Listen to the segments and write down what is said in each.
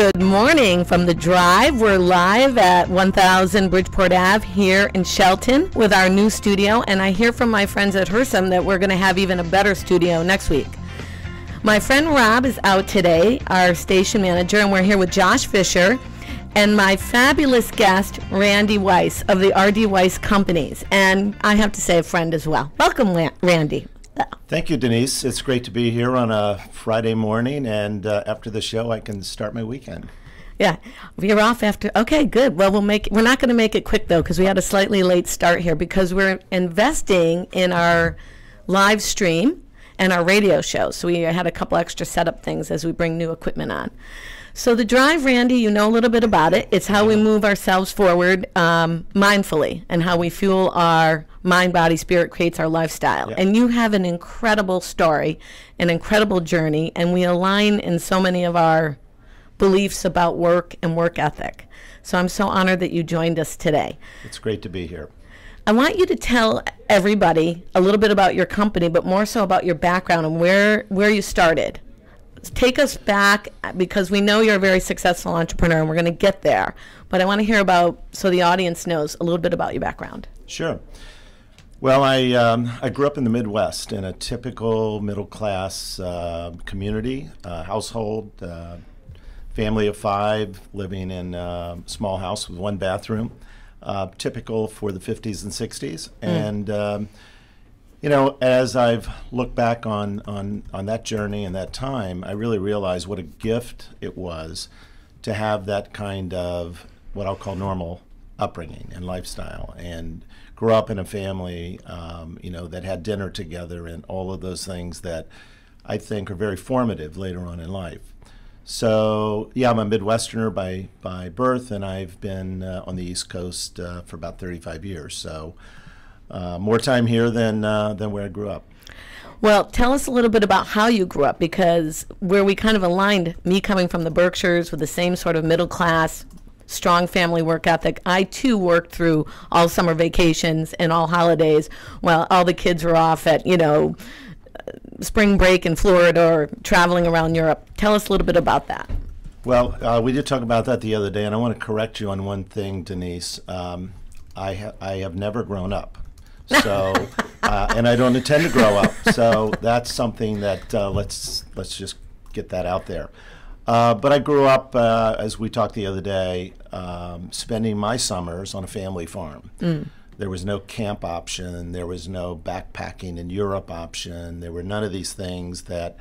Good morning from the drive. We're live at 1000 Bridgeport Ave here in Shelton with our new studio, and I hear from my friends at Hersum that we're going to have even a better studio next week. My friend Rob is out today, our station manager, and we're here with Josh Fisher and my fabulous guest, Randy Weis of the R.D. Weis Companies, and I have to say a friend as well. Welcome, Randy. Thank you, Denise. It's great to be here on a Friday morning, and after the show, I can start my weekend. Yeah, you're off after. Okay, good. Well, we're not going to make it quick though, because we had a slightly late start here because we're investing in our live stream and our radio show. So we had a couple extra setup things as we bring new equipment on. So the drive, Randy, you know a little bit about it. It's how we move ourselves forward mindfully, and how we fuel our mind, body, spirit, creates our lifestyle. Yep. And you have an incredible story, an incredible journey, and we align in so many of our beliefs about work and work ethic. So I'm so honored that you joined us today. It's great to be here. I want you to tell everybody a little bit about your company, but more so about your background and where you started. Take us back, because we know you're a very successful entrepreneur, and we're going to get there. But I want to hear about, so the audience knows a little bit about your background. Sure. Well, I grew up in the Midwest in a typical middle-class community, household, family of 5, living in a small house with 1 bathroom, typical for the 50s and 60s. And you know, as I've looked back on that journey and that time, I really realized what a gift it was to have that kind of what I'll call normal upbringing and lifestyle, and grew up in a family, you know, that had dinner together and all of those things that I think are very formative later on in life. So, yeah, I'm a Midwesterner by birth, and I've been on the East Coast for about 35 years. So. More time here than where I grew up. Well, tell us a little bit about how you grew up, because where we kind of aligned, me coming from the Berkshires with the same sort of middle class, strong family work ethic, I too worked through all summer vacations and all holidays while all the kids were off at, you know, spring break in Florida or traveling around Europe. Tell us a little bit about that. Well, we did talk about that the other day, and I want to correct you on one thing, Denise. I have never grown up. So, and I don't intend to grow up. So that's something that let's just get that out there. But I grew up, as we talked the other day, spending my summers on a family farm. There was no camp option. There was no backpacking in Europe option. There were none of these things that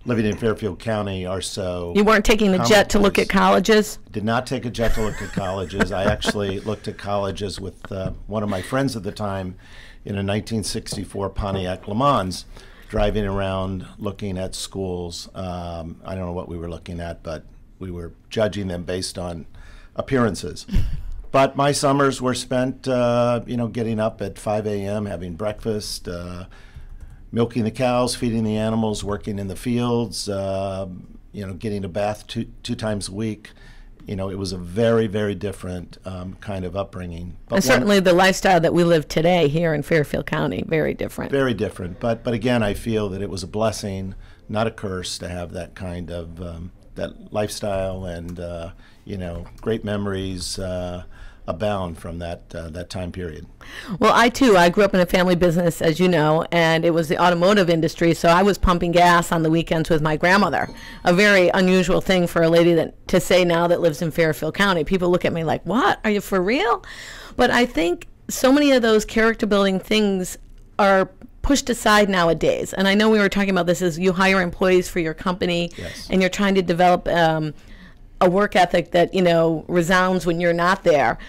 living in Fairfield County are so. You weren't taking the jet to look at colleges? Did not take a jet to look at colleges. I actually looked at colleges with one of my friends at the time in a 1964 Pontiac Le Mans, driving around looking at schools. I don't know what we were looking at, but we were judging them based on appearances. But my summers were spent, you know, getting up at 5 a.m., having breakfast, milking the cows, feeding the animals, working in the fields, you know, getting a bath two times a week. You know, it was a very, very different kind of upbringing. But and certainly the lifestyle that we live today here in Fairfield County, very different. Very different. But again, I feel that it was a blessing, not a curse, to have that kind of that lifestyle, and you know, great memories abound from that time period. Well, I grew up in a family business, as you know, and it was the automotive industry, so I was pumping gas on the weekends with my grandmother. A very unusual thing for a lady to say now that lives in Fairfield County. People look at me like, what? Are you for real? But I think so many of those character building things are pushed aside nowadays. And I know we were talking about this as you hire employees for your company. Yes. And you're trying to develop a work ethic that, you know, resounds when you're not there,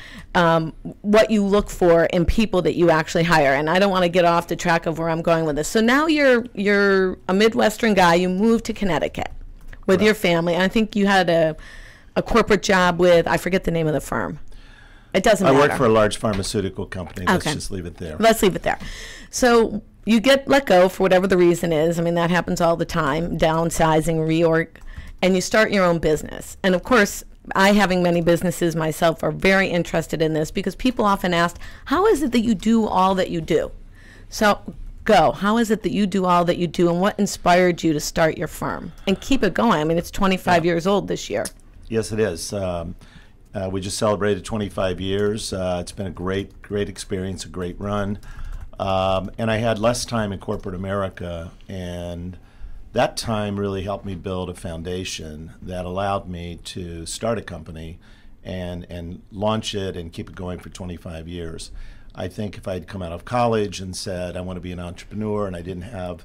what you look for in people that you actually hire. And I don't want to get off the track of where I'm going with this. So now you're a Midwestern guy. You moved to Connecticut with your family. I think you had a corporate job with, I forget the name of the firm. It doesn't matter. I work for a large pharmaceutical company. Okay. Let's just leave it there. Let's leave it there. So you get let go for whatever the reason is. I mean, that happens all the time, downsizing, reorg. And you start your own business. And of course, I, having many businesses myself, are very interested in this, because people often ask, how is it that you do all that you do? So go. How is it that you do all that you do, and what inspired you to start your firm and keep it going? I mean, it's 25 years old this year. Yes, it is. We just celebrated 25 years. It's been a great experience, a great run. And I had less time in corporate America, and that time really helped me build a foundation that allowed me to start a company and launch it and keep it going for 25 years. I think if I'd come out of college and said I want to be an entrepreneur and I didn't have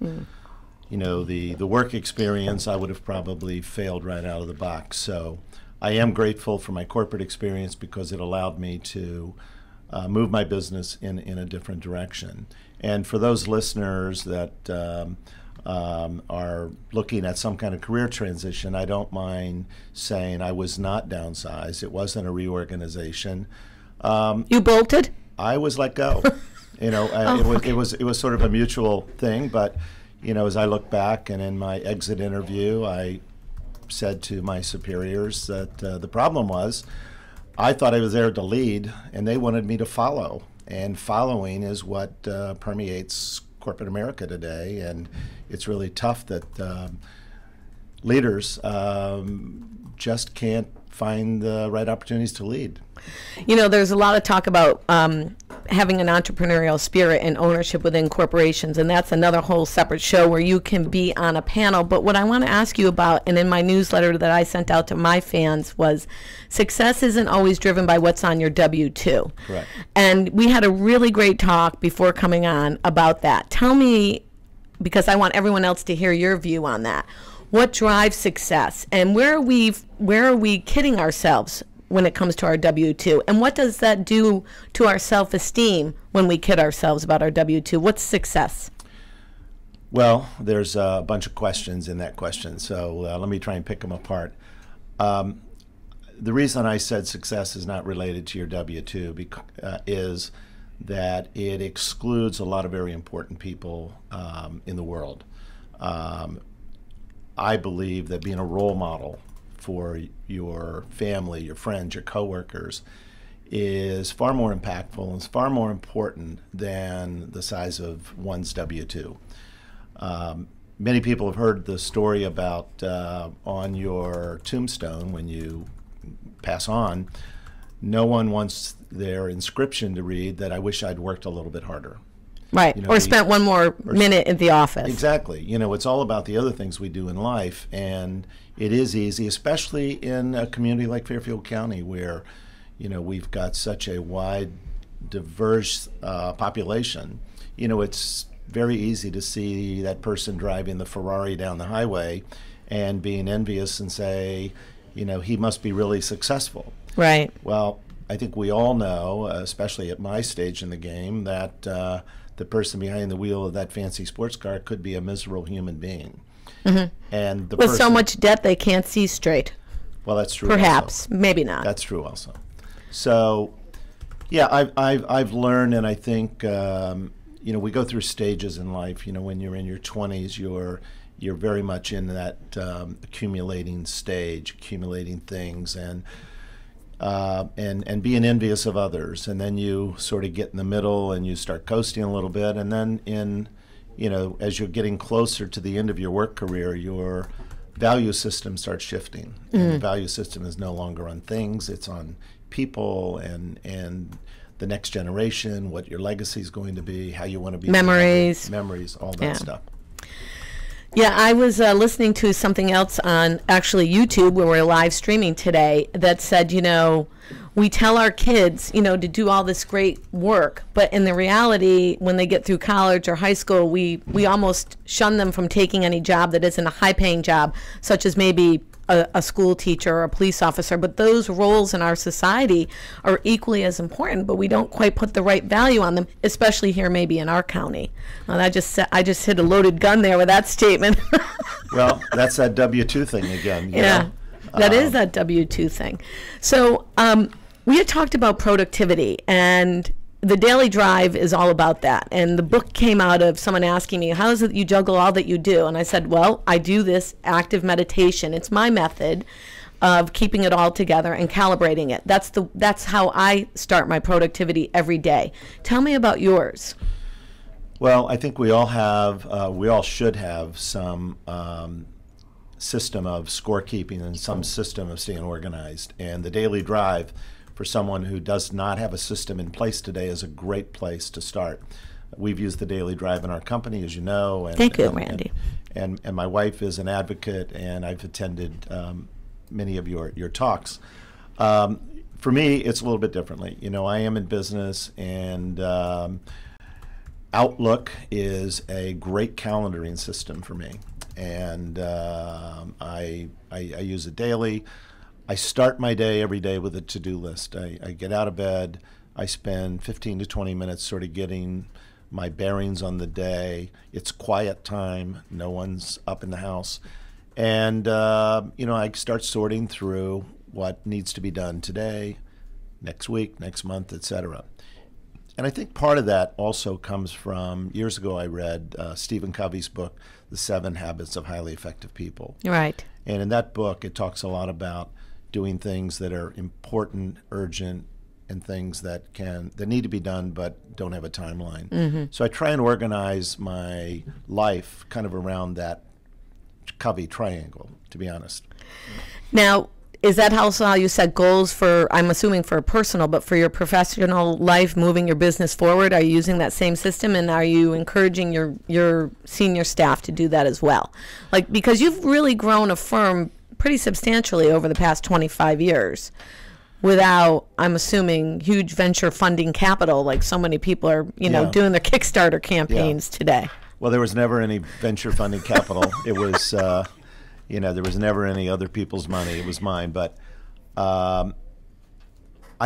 the work experience, I would have probably failed right out of the box. So I am grateful for my corporate experience because it allowed me to move my business in a different direction. And for those listeners that are looking at some kind of career transition, I don't mind saying I was not downsized. It wasn't a reorganization. You bolted? I was let go. It was sort of a mutual thing. But as I look back and in my exit interview, I said to my superiors that the problem was I thought I was there to lead, and they wanted me to follow. And following is what permeates corporate America today, and it's really tough that leaders just can't find the right opportunities to lead. There's a lot of talk about having an entrepreneurial spirit and ownership within corporations, and that's another whole separate show where you can be on a panel. But what I want to ask you about, and in my newsletter that I sent out to my fans, was success isn't always driven by what's on your W-2. Correct. And we had a really great talk before coming on about that. Tell me, because I want everyone else to hear your view on that. What drives success, and where are we kidding ourselves when it comes to our W-2, and what does that do to our self-esteem when we kid ourselves about our W-2? What's success? Well, there's a bunch of questions in that question, so let me try and pick them apart. The reason I said success is not related to your W-2 is that it excludes a lot of very important people in the world. I believe that being a role model for your family, your friends, your coworkers is far more impactful and is far more important than the size of one's W-2. Many people have heard the story about on your tombstone when you pass on, no one wants their inscription to read that I wish I'd worked a little bit harder. Right, or spent one more minute in the office. Exactly. It's all about the other things we do in life, and it is easy, especially in a community like Fairfield County where, we've got such a wide, diverse population. It's very easy to see that person driving the Ferrari down the highway and being envious and say, he must be really successful. Right. Well, I think we all know, especially at my stage in the game, that the person behind the wheel of that fancy sports car could be a miserable human being. Mm-hmm. And the with so much debt they can't see straight. Well, that's true. Perhaps, also. Maybe not. That's true also. So, yeah, I've learned, and I think we go through stages in life. When you're in your 20s, you're very much in that accumulating stage, accumulating things, and being envious of others, and then you sort of get in the middle and you start coasting a little bit, and then as you're getting closer to the end of your work career, your value system starts shifting. And the value system is no longer on things, it's on people and the next generation, what your legacy is going to be, how you want to be. Memories, all that stuff. Yeah, I was listening to something else on actually YouTube where we're live streaming today that said, we tell our kids, to do all this great work, but in the reality, when they get through college or high school, we almost shun them from taking any job that isn't a high-paying job, such as maybe a school teacher or a police officer. But those roles in our society are equally as important, but we don't quite put the right value on them, especially here maybe in our county. I just hit a loaded gun there with that statement. Well, that's that W-2 thing again. Yeah, that is that W-2 thing. So we had talked about productivity, and the Daily Drive is all about that. And the book came out of someone asking me, how is it you juggle all that you do? And I said, well, I do this active meditation. It's my method of keeping it all together and calibrating it. That's how I start my productivity every day. Tell me about yours. Well, I think we all should have some system of scorekeeping and some system of staying organized. And the daily drive, for someone who does not have a system in place today, is a great place to start. We've used the daily drive in our company, as you know. And, Thank you, Randy. And my wife is an advocate, and I've attended many of your talks. For me, it's a little bit differently. You know, I am in business, and Outlook is a great calendaring system for me. And I use it daily. I start my day every day with a to-do list. I get out of bed. I spend 15 to 20 minutes sort of getting my bearings on the day. It's quiet time. No one's up in the house. And, you know, I start sorting through what needs to be done today, next week, next month, etc. And I think part of that also comes from, years ago I read Stephen Covey's book, The 7 Habits of Highly Effective People. Right. And in that book, it talks a lot about doing things that are important, urgent, and things that need to be done but don't have a timeline. Mm-hmm. So I try and organize my life kind of around that Covey triangle, to be honest. Now, is that also how you set goals for, I'm assuming for personal, but for your professional life, moving your business forward? Are you using that same system, and are you encouraging your senior staff to do that as well? Like, because you've really grown a firm pretty substantially over the past 25 years without, I'm assuming, huge venture funding capital like so many people are, you know, doing their Kickstarter campaigns today. Well, there was never any venture funding capital. It was... you know, there was never any other people's money. It was mine. But I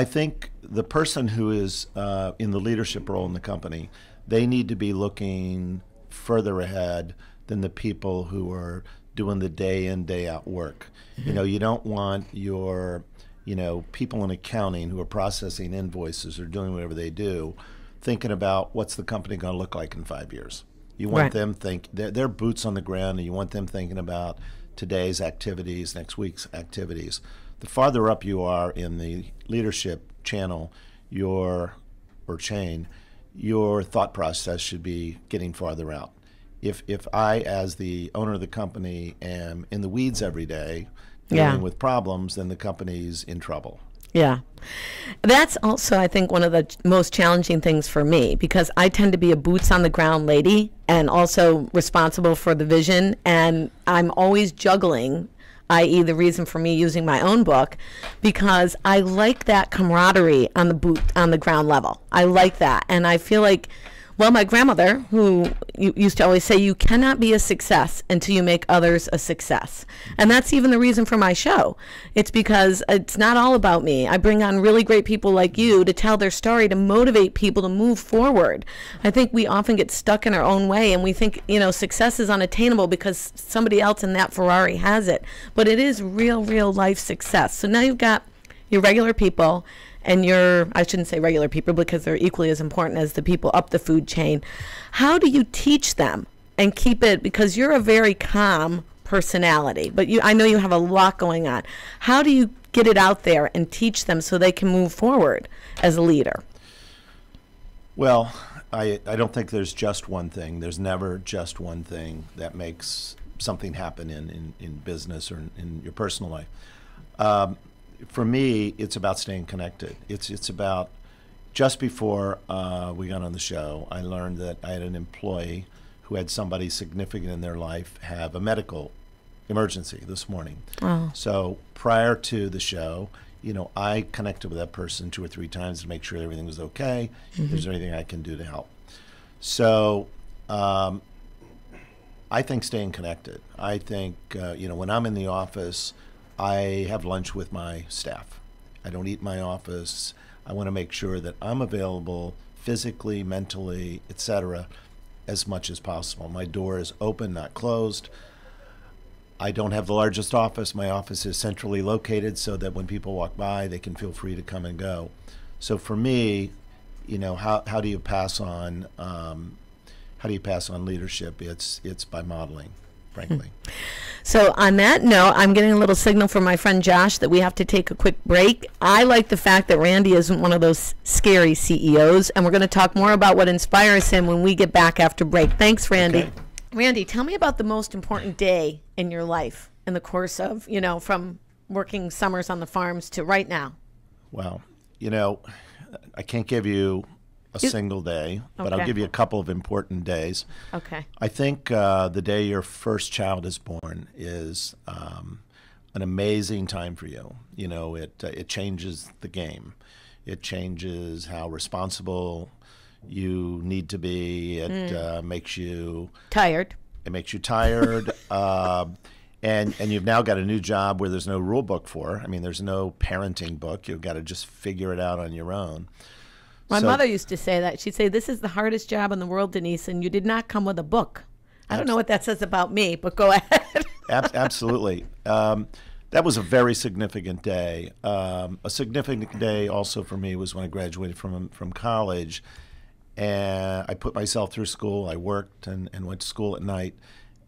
think the person who is in the leadership role in the company, they need to be looking further ahead than the people who are doing the day in, day out work. Mm-hmm. You know, you don't want your, you know, people in accounting who are processing invoices or doing whatever they do, thinking about what's the company going to look like in 5 years. You want them they're boots on the ground, and you want them thinking about today's activities, next week's activities. The farther up you are in the leadership channel, or chain, your thought process should be getting farther out. If I, as the owner of the company, am in the weeds every day, dealing with problems, then the company's in trouble. Yeah. That's also, I think, one of the most challenging things for me, because I tend to be a boots on the ground lady and also responsible for the vision, and I'm always juggling, i.e. the reason for me using my own book, because I like that camaraderie on the ground level. I like that, and I feel like, well, my grandmother, who used to always say, you cannot be a success until you make others a success. And that's even the reason for my show. It's because it's not all about me. I bring on really great people like you to tell their story, to motivate people to move forward. I think we often get stuck in our own way, and we think, you know, success is unattainable because somebody else in that Ferrari has it. But it is real life success. So now you've got your regular people, and I shouldn't say regular people because they're equally as important as the people up the food chain. How do you teach them and keep it, because you're a very calm personality, but I know you have a lot going on. How do you get it out there and teach them so they can move forward as a leader? Well, I don't think there's just one thing. There's never just one thing that makes something happen in business or in your personal life. For me, it's about staying connected. It's about, just before we got on the show, I learned that I had an employee who had somebody significant in their life have a medical emergency this morning. Oh. So prior to the show, you know, I connected with that person 2 or 3 times to make sure everything was okay. Mm-hmm. If there's anything I can do to help. So I think staying connected. I think, you know, when I'm in the office, I have lunch with my staff. I don't eat in my office. I want to make sure that I'm available physically, mentally, etc., as much as possible. My door is open, not closed. I don't have the largest office. My office is centrally located so that when people walk by, they can feel free to come and go. So for me, you know, how do you pass on leadership? It's by modeling, frankly. So on that note, I'm getting a little signal from my friend Josh that we have to take a quick break. I like the fact that Randy isn't one of those scary CEOs, and we're going to talk more about what inspires him when we get back after break. Thanks, Randy. Okay. Randy, tell me about the most important day in your life. in the course of, from working summers on the farms to right now? Well, I can't give you a single day, but I'll Okay. give you a couple of important days. Okay. I think the day your first child is born is an amazing time for you. It changes the game. It changes how responsible you need to be. It makes you Tired. It makes you tired. And you've now got a new job where there's no rule book for. I mean, there's no parenting book. You've got to just figure it out on your own. My So- mother used to say that. She'd say, "This is the hardest job in the world, Denise, and you did not come with a book." I don't know what that says about me, but go ahead. Absolutely. That was a very significant day. A significant day also for me was when I graduated from college, and I put myself through school. I worked and went to school at night.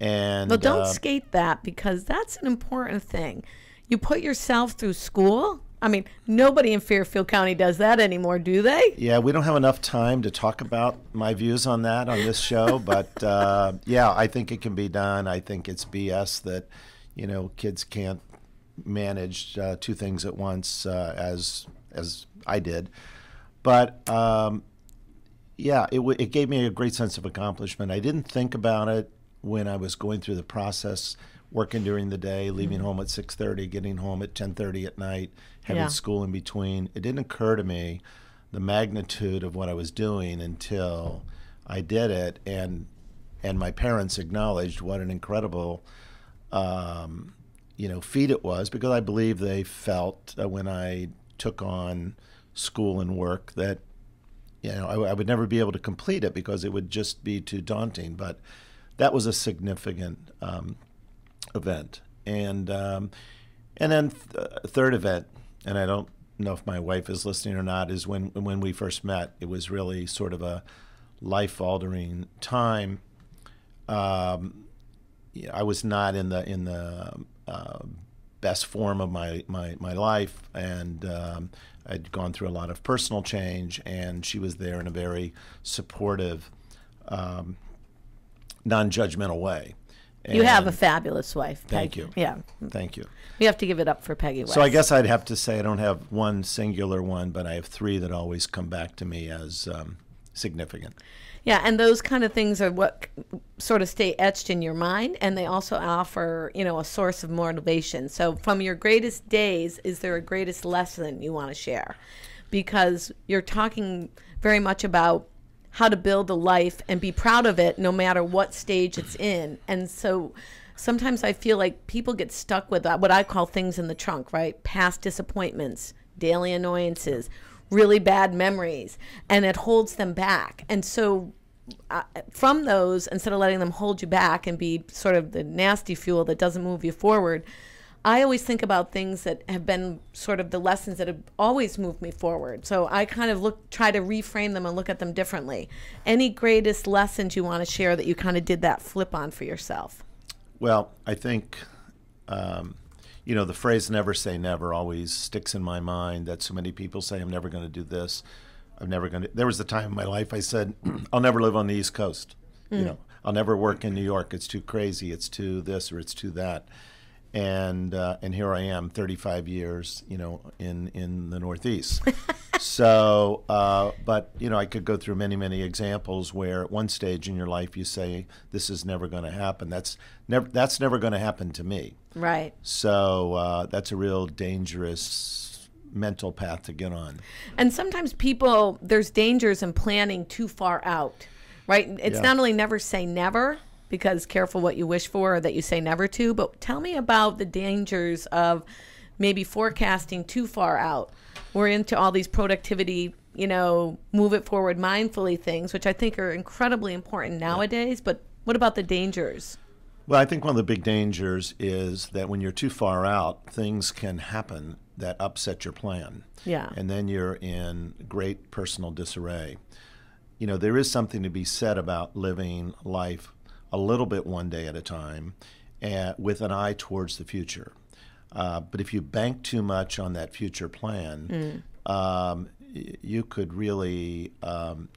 And Well, don't skate that, because that's an important thing. You put yourself through school. I mean, nobody in Fairfield County does that anymore, do they? yeah, we don't have enough time to talk about my views on that on this show, but yeah, I think it can be done. I think it's BS that kids can't manage two things at once as I did. But yeah, it gave me a great sense of accomplishment. I didn't think about it when I was going through the process, working during the day, leaving home at 6:30, getting home at 10:30 at night, having Yeah. school in between. It didn't occur to me the magnitude of what I was doing until I did it, and my parents acknowledged what an incredible feat it was, because I believe they felt when I took on school and work that I would never be able to complete it because it would just be too daunting. But that was a significant event. And then a third event, and I don't know if my wife is listening or not, is when we first met. It was really sort of a life-altering time. I was not in the best form of my life, and I'd gone through a lot of personal change, and she was there in a very supportive, non-judgmental way. You have a And fabulous wife, Peggy. Thank you. Yeah. Thank you. You have to give it up for Peggy West. So I guess I'd have to say I don't have one singular one, but I have three that always come back to me as significant. Yeah, and those kind of things are what sort of stay etched in your mind, and they also offer, a source of motivation. So from your greatest days, is there a greatest lesson you want to share? Because you're talking very much about how to build a life and be proud of it no matter what stage it's in. And so sometimes I feel like people get stuck with what I call things in the trunk, right? Past disappointments, daily annoyances, really bad memories, and it holds them back. And so from those, instead of letting them hold you back and be sort of the nasty fuel that doesn't move you forward, I always think about things that have been sort of the lessons that have always moved me forward. So I kind of try to reframe them and look at them differently. Any greatest lessons you want to share that you kind of did that flip on for yourself? Well, I think, the phrase "never say never" always sticks in my mind. That so many people say, "I'm never going to do this. I'm never going to." There was a time in my life I said, "I'll never live on the East Coast. I'll never work in New York. It's too crazy. It's too this or it's too that." And here I am, 35 years, in the Northeast. So, but I could go through many examples where at one stage in your life you say, "This is never going to happen." That's never going to happen to me. Right. So that's a real dangerous mental path to get on. And sometimes there's dangers in planning too far out, right? It's Yeah. not only never say never, because careful what you wish for or that you say never to, but tell me about the dangers of maybe forecasting too far out. We're into all these productivity, move it forward mindfully things, which I think are incredibly important nowadays, but what about the dangers? Well, I think one of the big dangers is that when you're too far out, things can happen that upset your plan. Yeah. And then you're in great personal disarray. There is something to be said about living life a little bit one day at a time, with an eye towards the future. But if you bank too much on that future plan, you could really have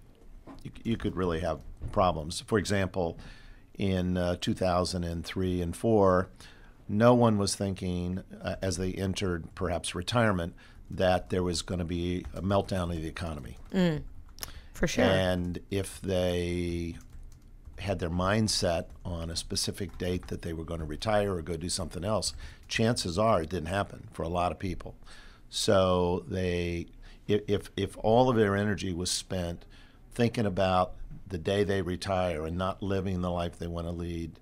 problems. For example, in 2003 and 4, no one was thinking as they entered perhaps retirement that there was going to be a meltdown of the economy. For sure. And if they had their mindset on a specific date that they were going to retire or go do something else, chances are it didn't happen for a lot of people. So if all of their energy was spent thinking about the day they retire and not living the life they want to lead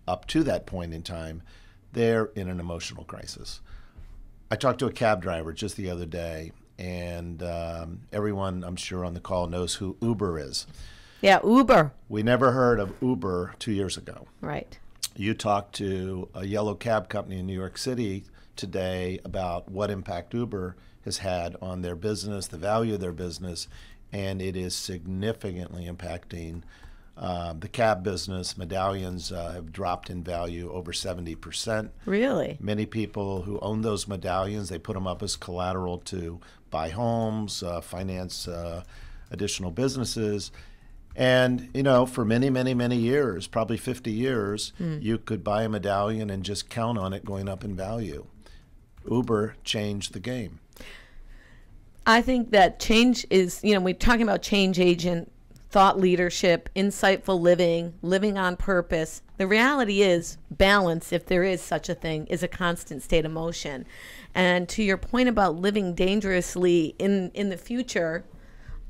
up to that point in time, they're in an emotional crisis. I talked to a cab driver just the other day, and everyone I'm sure on the call knows who Uber is. Yeah, Uber. We never heard of Uber 2 years ago. Right. You talked to a yellow cab company in New York City today about what impact Uber has had on their business, the value of their business, and it is significantly impacting the cab business. Medallions have dropped in value over 70%. Really? Many people who own those medallions, they put them up as collateral to buy homes, finance additional businesses. And, you know, for many, many, many years, probably 50 years, you could buy a medallion and just count on it going up in value. Uber changed the game. I think that change is, you know, we're talking about change agent, thought leadership, insightful living, living on purpose. The reality is balance, if there is such a thing, is a constant state of motion. And to your point about living dangerously in the future,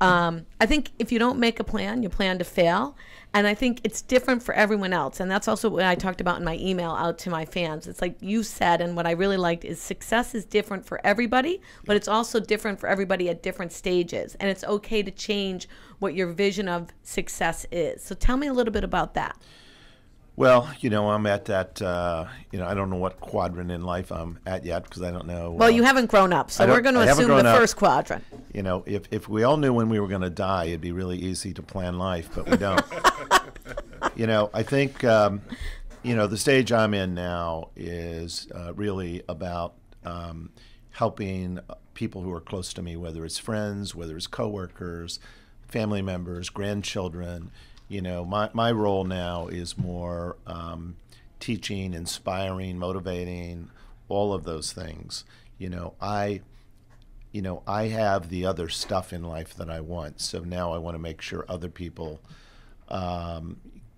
I think if you don't make a plan, you plan to fail. And I think it's different for everyone else. And that's also what I talked about in my email out to my fans. It's like you said, and what I really liked is success is different for everybody, but it's also different for everybody at different stages. And it's okay to change what your vision of success is. So tell me a little bit about that. Well, you know, I'm at that, you know, I don't know what quadrant in life I'm at yet because I don't know. Well, you haven't grown up, so we're going to assume the first quadrant. You know, if we all knew when we were going to die, it'd be really easy to plan life, but we don't. You know, I think, you know, the stage I'm in now is really about helping people who are close to me, whether it's friends, whether it's coworkers, family members, grandchildren. You know, my role now is more teaching, inspiring, motivating, all of those things. You know, I have the other stuff in life that I want. So now I want to make sure other people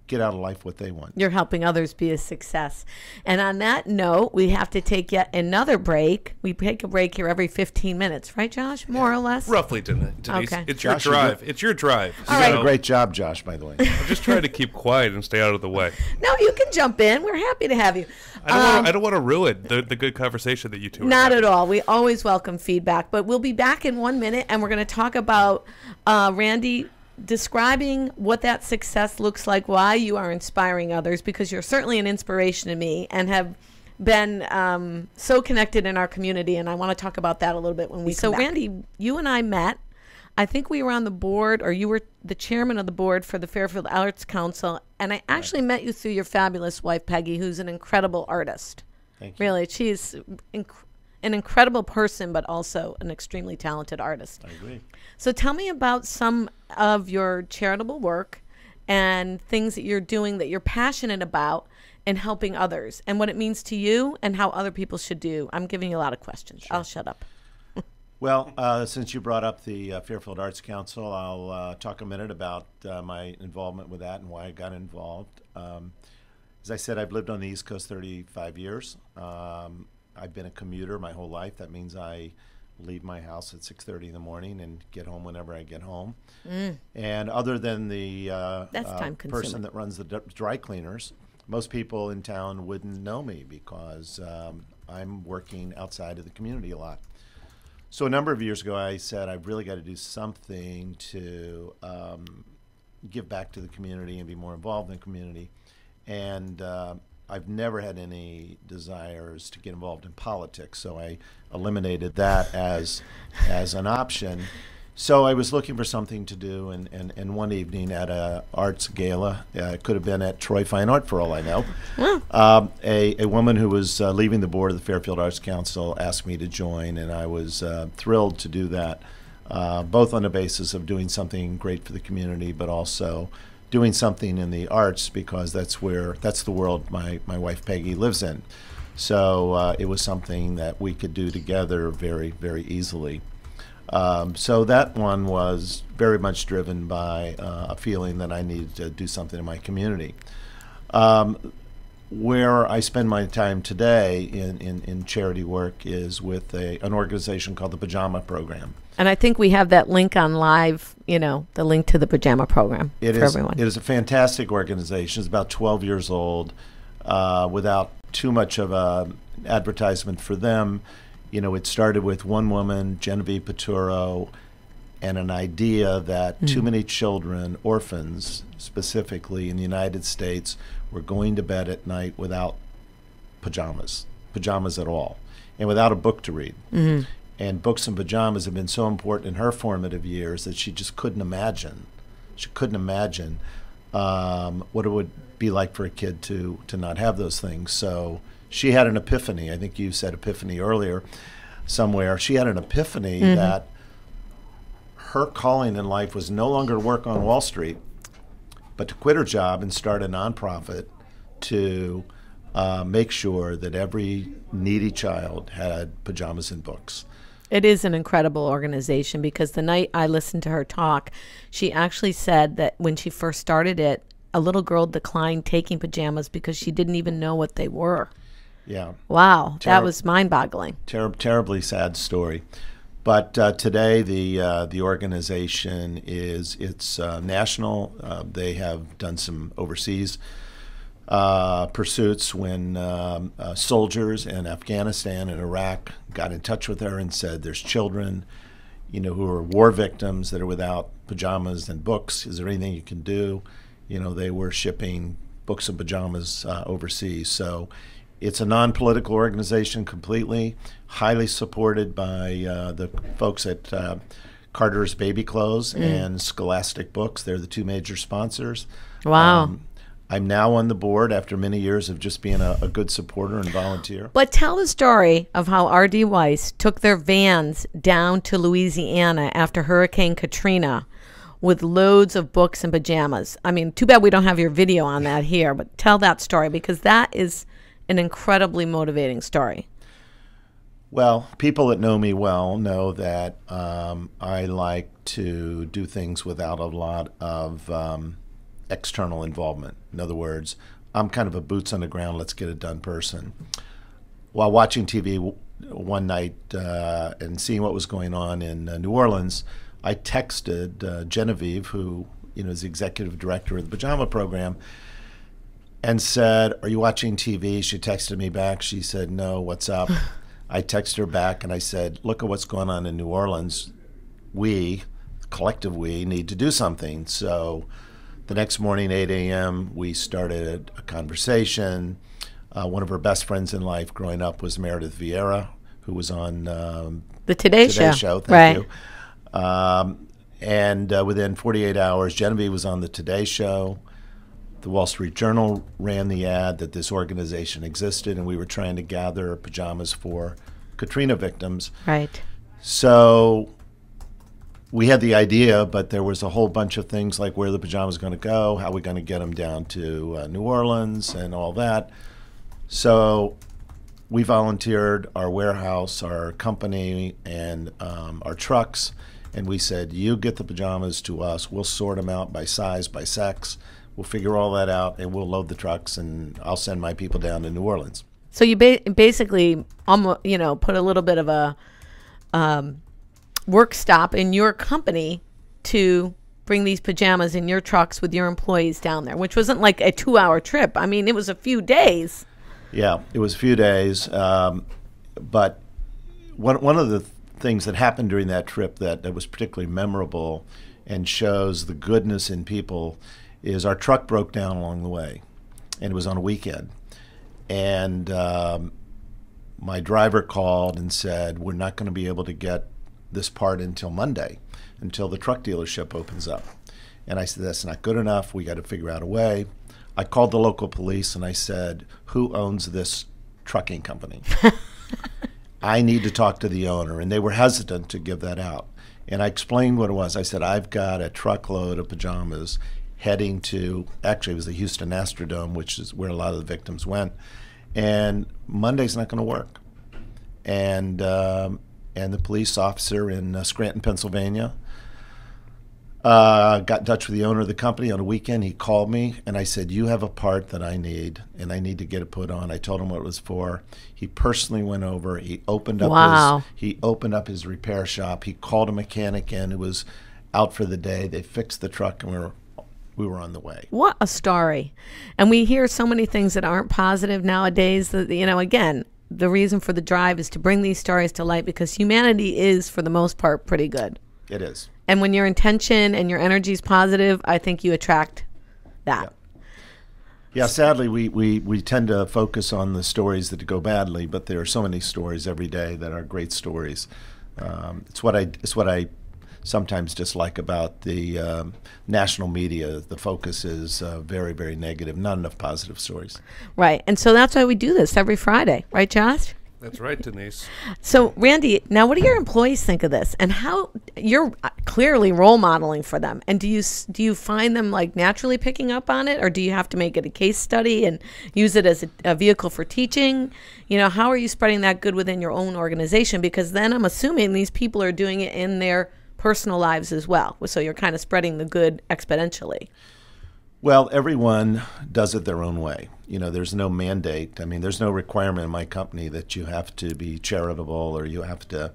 get out of life what they want. You're helping others be a success. And on that note, we have to take yet another break. We take a break here every 15 minutes, right, Josh? More or less? Roughly, Denise. Okay. It's Josh, your drive. It's your drive. You did a great job, Josh, by the way. I'm just trying to keep quiet and stay out of the way. No, you can jump in. We're happy to have you. I don't want to ruin the good conversation that you two are Not having. at all. We always welcome feedback. But we'll be back in 1 minute, and we're going to talk about Randy describing what that success looks like, why you are inspiring others, because you're certainly an inspiration to me and have been so connected in our community, and I want to talk about that a little bit when we come back. Randy, you and I met. I think we were on the board, or you were the chairman of the board for the Fairfield Arts Council, and I actually met you through your fabulous wife, Peggy, who's an incredible artist. Thank you. Really, she's an incredible person, but also an extremely talented artist. I agree. So tell me about some of your charitable work and things that you're doing that you're passionate about and helping others, and what it means to you and how other people should do. I'm giving you a lot of questions. Sure. I'll shut up. Well, since you brought up the Fairfield Arts Council, I'll talk a minute about my involvement with that and why I got involved. As I said, I've lived on the East Coast 35 years. I've been a commuter my whole life. That means I leave my house at 6:30 in the morning and get home whenever I get home. And other than the person that runs the dry cleaners, most people in town wouldn't know me because I'm working outside of the community a lot. So a number of years ago, I said, I've really got to do something to give back to the community and be more involved in the community. And I've never had any desires to get involved in politics, so I eliminated that as an option. So I was looking for something to do, and one evening at a arts gala, it could have been at Troy Fine Art for all I know, a woman who was leaving the board of the Fairfield Arts Council asked me to join, and I was thrilled to do that, both on the basis of doing something great for the community, but also doing something in the arts because that's the world my wife Peggy lives in. So it was something that we could do together very, very easily. So that one was very much driven by a feeling that I needed to do something in my community. Where I spend my time today in charity work is with an organization called the Pajama Program. And I think we have that link on live, the link to the Pajama Program for everyone. It is a fantastic organization. It's about 12 years old. Without too much of an advertisement for them, it started with one woman, Genevieve Paturo, and an idea that too many children, orphans specifically in the United States, were going to bed at night without pajamas at all, and without a book to read. Mm-hmm. And books and pajamas have been so important in her formative years that she just couldn't imagine. She couldn't imagine what it would be like for a kid to not have those things. So she had an epiphany. I think you said epiphany earlier somewhere. She had an epiphany that her calling in life was no longer to work on Wall Street, but to quit her job and start a nonprofit to make sure that every needy child had pajamas and books. It is an incredible organization, because the night I listened to her talk, she actually said that when she first started it, a little girl declined taking pajamas because she didn't even know what they were. Yeah. Wow, that was mind-boggling. Terribly sad story. But today the organization it's national. They have done some overseas pursuits when soldiers in Afghanistan and Iraq got in touch with her and said, there's children, who are war victims that are without pajamas and books. Is there anything you can do? They were shipping books and pajamas overseas. So it's a non-political organization completely, highly supported by the folks at Carter's Baby Clothes and Scholastic Books. They're the two major sponsors. Wow. I'm now on the board after many years of just being a good supporter and volunteer. But tell the story of how R.D. Weis took their vans down to Louisiana after Hurricane Katrina with loads of books and pajamas. I mean, too bad we don't have your video on that here, but tell that story, because that is an incredibly motivating story. Well, people that know me well know that I like to do things without a lot of external involvement. In other words, I'm kind of a boots on the ground, let's get it done person. While watching TV one night and seeing what was going on in New Orleans, I texted Genevieve, who is the executive director of the Pajama Program, and said, "Are you watching TV?" She texted me back. She said, "No, what's up?" I texted her back and I said, "Look at what's going on in New Orleans. We, collective we, need to do something." So the next morning, 8 a.m., we started a conversation. One of her best friends in life growing up was Meredith Vieira, who was on the Today Show. Thank you. And within 48 hours, Genevieve was on the Today Show. The Wall Street Journal ran the ad that this organization existed, and we were trying to gather pajamas for Katrina victims. Right. So we had the idea, but there was a whole bunch of things like where the pajamas going to go, how we're going to get them down to New Orleans and all that. So we volunteered our warehouse, our company, and our trucks, and we said, you get the pajamas to us. We'll sort them out by size, by sex. We'll figure all that out, and we'll load the trucks, and I'll send my people down to New Orleans. So you basically, put a little bit of a work stop in your company to bring these pajamas in your trucks with your employees down there, which wasn't like a 2-hour trip. I mean, it was a few days. Yeah, it was a few days. But one of the things that happened during that trip that was particularly memorable and shows the goodness in people is our truck broke down along the way, and it was on a weekend. And my driver called and said, we're not going to be able to get this part until Monday, until the truck dealership opens up. And I said, that's not good enough. We got to figure out a way. I called the local police and I said, who owns this trucking company? I need to talk to the owner. And they were hesitant to give that out. And I explained what it was. I said, I've got a truckload of pajamas heading to, actually it was the Houston Astrodome, which is where a lot of the victims went. and Monday's not going to work. And the police officer in Scranton, Pennsylvania, got in touch with the owner of the company on a weekend. He called me, and I said, you have a part that I need, and I need to get it put on. I told him what it was for. He personally went over. He opened up his repair shop. He called a mechanic in who was out for the day. They fixed the truck, and we were on the way. What a story. And we hear so many things that aren't positive nowadays that, again, the reason for the drive is to bring these stories to light, because humanity is, for the most part, pretty good. It is. And when your intention and your energy is positive, I think you attract that. Yeah, sadly, we tend to focus on the stories that go badly, but there are so many stories every day that are great stories. It's what I sometimes dislike about the national media. The focus is very, very negative. Not enough positive stories. Right, and so that's why we do this every Friday, right, Josh? That's right, Denise. So, Randy, now what do your employees think of this, and how you're clearly role modeling for them? And do you find them like naturally picking up on it, or do you have to make it a case study and use it as a vehicle for teaching? How are you spreading that good within your own organization? Because then I'm assuming these people are doing it in their personal lives as well. So you're kind of spreading the good exponentially. Well, everyone does it their own way. There's no mandate. I mean, there's no requirement in my company that you have to be charitable or you have to,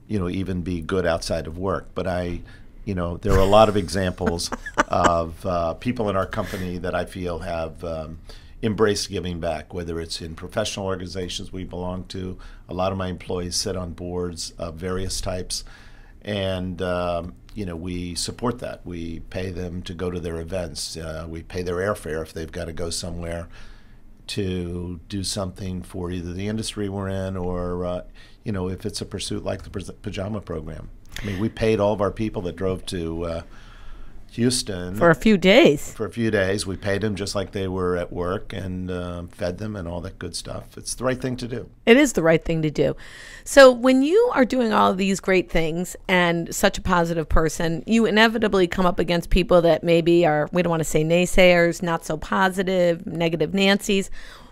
even be good outside of work. But there are a lot of examples of people in our company that I feel have embraced giving back, whether it's in professional organizations we belong to. A lot of my employees sit on boards of various types. And, we support that. We pay them to go to their events. We pay their airfare if they've got to go somewhere to do something for either the industry we're in or, if it's a pursuit like the pajama program. I mean, we paid all of our people that drove to Houston. For a few days. For a few days. We paid them just like they were at work and fed them and all that good stuff. It's the right thing to do. It is the right thing to do. So when you are doing all of these great things and such a positive person, you inevitably come up against people that maybe are, we don't want to say naysayers, not so positive, negative Nancys.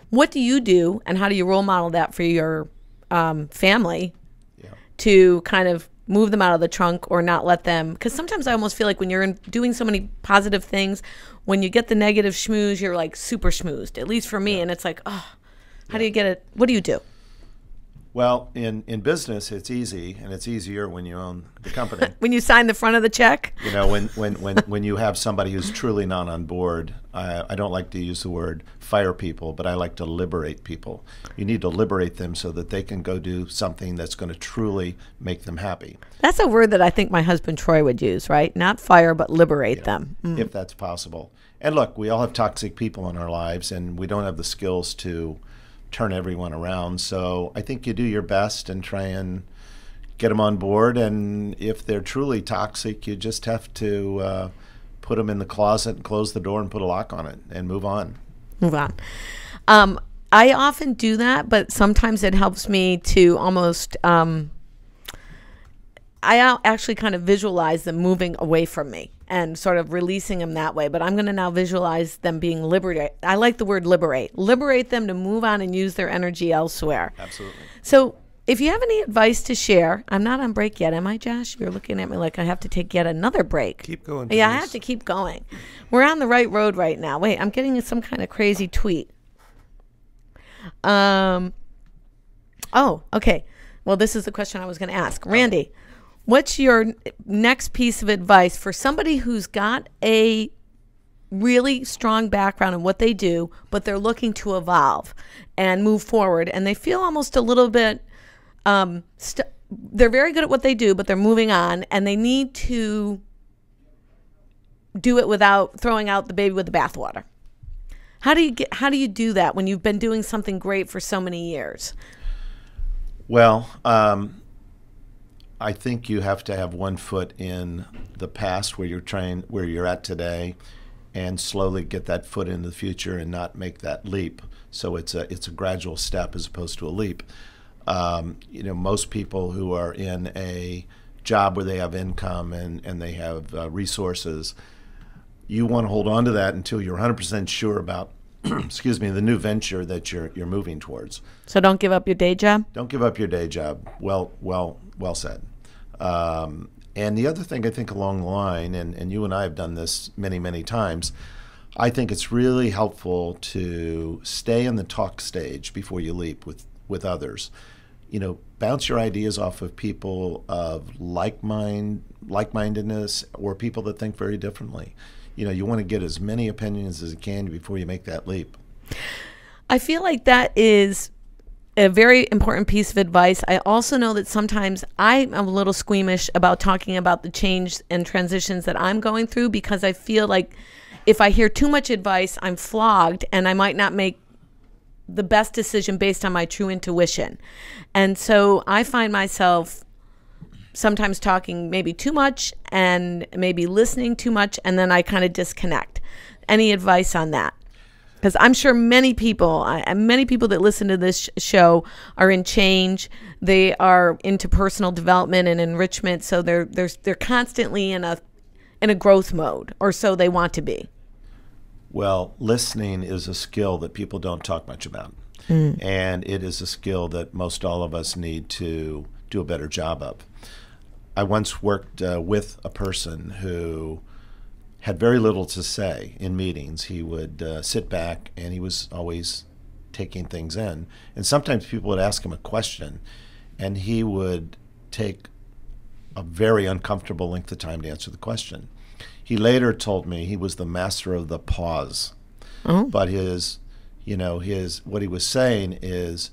What do you do, and how do you role model that for your family to kind of move them out of the trunk or not let them? Because sometimes I almost feel like when you're doing so many positive things, when you get the negative schmooze, you're like super schmoozed, at least for me. And it's like, how do you get it? What do you do? Well, in business, it's easy, and it's easier when you own the company. When you sign the front of the check? When you have somebody who's truly not on board, I don't like to use the word fire people, but I like to liberate people. You need to liberate them so that they can go do something that's going to truly make them happy. That's a word that I think my husband Troy would use, right? Not fire, but liberate them. If that's possible. And look, we all have toxic people in our lives, and we don't have the skills to turn everyone around. So I think you do your best and try and get them on board. And if they're truly toxic, you just have to put them in the closet and close the door and put a lock on it and move on. Move on. I often do that, but sometimes it helps me to almost, I actually kind of visualize them moving away from me and sort of releasing them that way. But I'm going to now visualize them being liberated. I like the word liberate. Liberate them to move on and use their energy elsewhere. Absolutely. So if you have any advice to share, I'm not on break yet, am I, Josh? You're looking at me like I have to take yet another break. Keep going, Yeah, I Denise. have to keep going. We're on the right road right now. Wait, I'm getting some kind of crazy tweet. Oh, okay. Well, this is the question I was going to ask. Randy, what's your next piece of advice for somebody who's got a really strong background in what they do, but they're looking to evolve and move forward, and they feel almost a little bit, they're very good at what they do, but they're moving on, and they need to do it without throwing out the baby with the bathwater? How do you do that when you've been doing something great for so many years? Well, I think you have to have one foot in the past where you're at today, and slowly get that foot into the future and not make that leap. So it's a gradual step as opposed to a leap. Most people who are in a job where they have income and they have resources, you want to hold on to that until you're 100% sure about excuse me, the new venture that you're moving towards. So don't give up your day job? Don't give up your day job. Well said. And the other thing I think along the line, and you and I have done this many, many times, I think it's really helpful to stay in the talk stage before you leap with others. Bounce your ideas off of people of like-mindedness or people that think very differently. You want to get as many opinions as you can before you make that leap. I feel like that is a very important piece of advice. I also know that sometimes I'm a little squeamish about talking about the change and transitions that I'm going through, because I feel like if I hear too much advice, I'm flogged and I might not make the best decision based on my true intuition. And so I find myself sometimes talking maybe too much and maybe listening too much, and then I kind of disconnect. Any advice on that? Because I'm sure many people that listen to this show are in change. They are into personal development and enrichment, so they're constantly in a growth mode, or so they want to be. Well, listening is a skill that people don't talk much about, and it is a skill that most all of us need to do a better job of. I once worked with a person who had very little to say in meetings. He would sit back, and he was always taking things in. And sometimes people would ask him a question, and he would take a very uncomfortable length of time to answer the question. He later told me he was the master of the pause. Oh. But what he was saying is,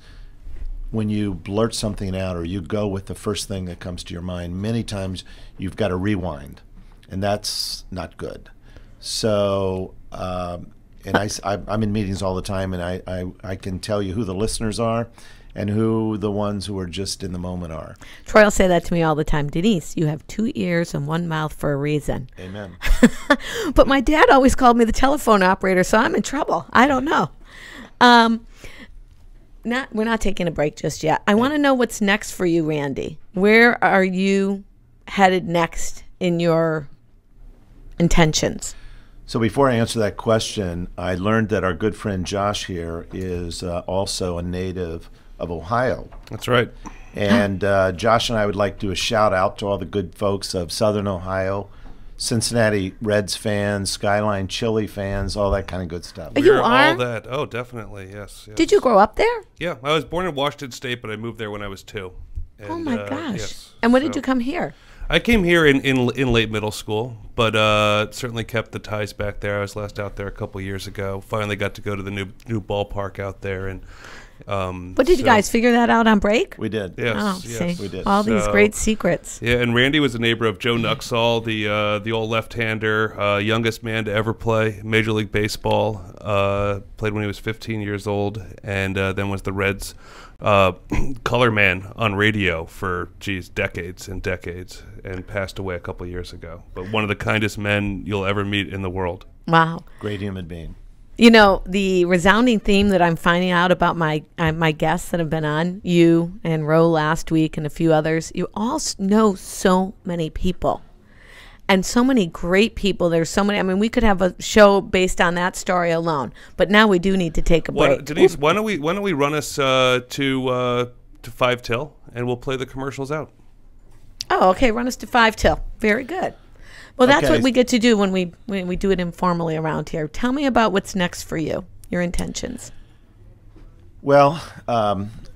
when you blurt something out or you go with the first thing that comes to your mind, many times you've got to rewind, and that's not good. So, I'm in meetings all the time, and I can tell you who the listeners are and who the ones who are just in the moment are. Troy will say that to me all the time. Denise, you have 2 ears and 1 mouth for a reason. Amen. But my dad always called me the telephone operator, so I'm in trouble. I don't know. We're not taking a break just yet. I want to know what's next for you, Randy. Where are you headed next in your intentions? So before I answer that question, I learned that our good friend Josh here is also a native of Ohio. That's right. And Josh and I would like to do a shout out to all the good folks of Southern Ohio, Cincinnati Reds fans, Skyline Chili fans, all that kind of good stuff. You are? All that. Oh, definitely, yes. Did you grow up there? Yeah, I was born in Washington State, but I moved there when I was 2. And, oh my gosh! Yes, and when did you come here? I came here in late middle school, but certainly kept the ties back there. I was last out there a couple years ago. Finally got to go to the new ballpark out there, and. But did you guys figure that out on break? We did. Yes, yes, we did. All these great secrets. Yeah, and Randy was a neighbor of Joe Nuxall, the old left-hander, youngest man to ever play Major League Baseball. Played when he was 15 years old, and then was the Reds' color man on radio for decades and decades, and passed away a couple years ago. But one of the kindest men you'll ever meet in the world. Wow. Great human being. You know, the resounding theme that I'm finding out about my guests that have been on, you and Ro last week and a few others, you all know so many people and so many great people. There's so many. I mean, we could have a show based on that story alone, but now we do need to take a break. Denise, why don't we run us to 5 till, and we'll play the commercials out. Oh, okay. Run us to 5 till. Very good. Well, that's okay. what we get to do when we do it informally around here. Tell me about what's next for you, your intentions. Well,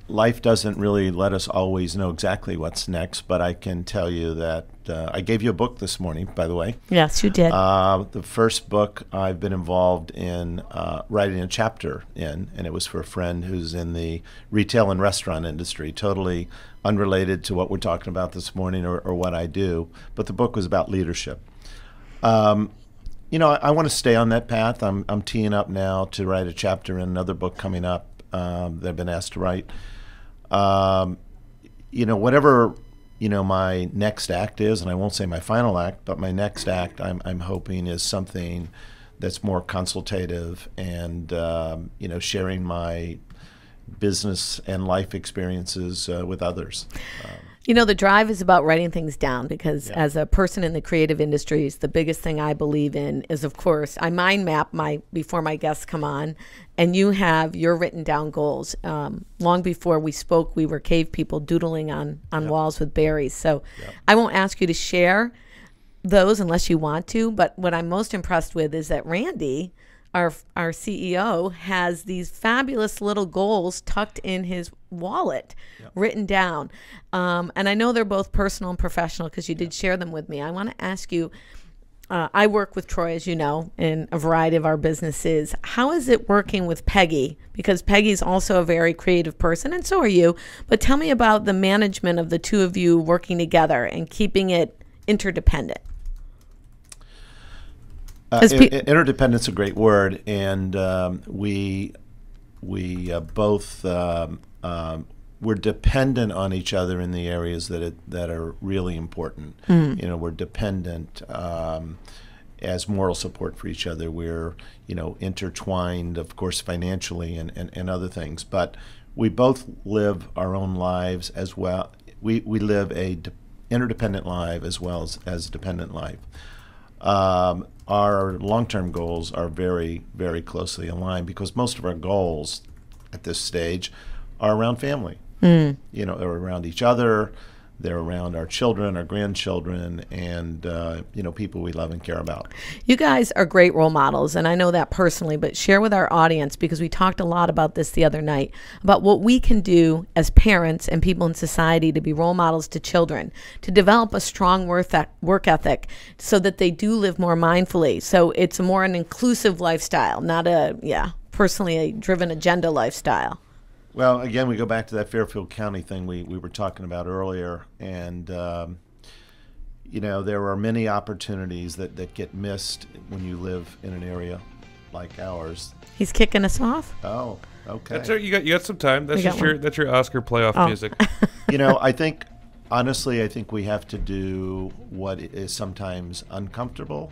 life doesn't really let us always know exactly what's next, but I can tell you that I gave you a book this morning, by the way. Yes, you did. The first book I've been involved in writing a chapter in, and it was for a friend who's in the retail and restaurant industry, totally unrelated to what we're talking about this morning or what I do, but the book was about leadership. I want to stay on that path. I'm teeing up now to write a chapter in another book coming up that I've been asked to write. Whatever my next act is, and I won't say my final act, but my next act, I'm hoping is something that's more consultative and sharing my business and life experiences with others. You know, the drive is about writing things down because Yeah. as a person in the creative industries, the biggest thing I believe in is, of course, I mind map before my guests come on, and you have your written down goals. Long before we spoke, we were cave people doodling on walls with berries. So I won't ask you to share those unless you want to, but what I'm most impressed with is that Randy, our CEO, has these fabulous little goals tucked in his wallet, written down. And I know they're both personal and professional because you did share them with me. I want to ask you, I work with Troy, as you know, in a variety of our businesses. How is it working with Peggy? Because Peggy's also a very creative person, and so are you. But tell me about the management of the two of you working together and keeping it interdependent. Interdependence is a great word, and we both we're dependent on each other in the areas that are really important. You know, we're dependent as moral support for each other. We're intertwined, of course, financially and other things. But we both live our own lives as well. We live a interdependent life as well as a dependent life. Our long-term goals are very, very closely aligned because most of our goals at this stage are around family. They're around each other, they're around our children, our grandchildren, and people we love and care about. You guys are great role models, and I know that personally, but share with our audience, because we talked a lot about this the other night, about what we can do as parents and people in society to be role models to children, to develop a strong work ethic so that they do live more mindfully. So it's more an inclusive lifestyle, not personally a driven agenda lifestyle. Well, again, we go back to that Fairfield County thing we were talking about earlier, and there are many opportunities that get missed when you live in an area like ours. He's kicking us off. Oh, okay. That's right. You got some time. That's your Oscar playoff music. I think honestly, I think we have to do what is sometimes uncomfortable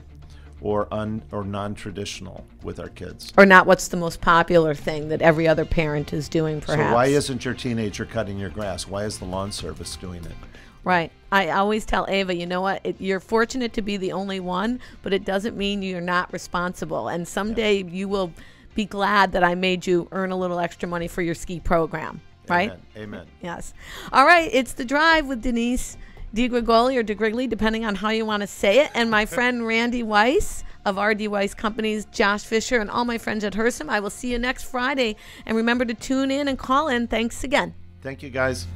or non-traditional with our kids. Or not what's the most popular thing that every other parent is doing, perhaps. So why isn't your teenager cutting your grass? Why is the lawn service doing it? Right. I always tell Ava, you know what? You're fortunate to be the only one, but it doesn't mean you're not responsible. And someday you will be glad that I made you earn a little extra money for your ski program. Right? Amen. Yes. All right. It's The Drive with Denise DiGrigoli or DiGrigoli, depending on how you want to say it. And my friend Randy Weis of R.D. Weis Companies, Josh Fisher, and all my friends at Hersom. I will see you next Friday. And remember to tune in and call in. Thanks again. Thank you, guys.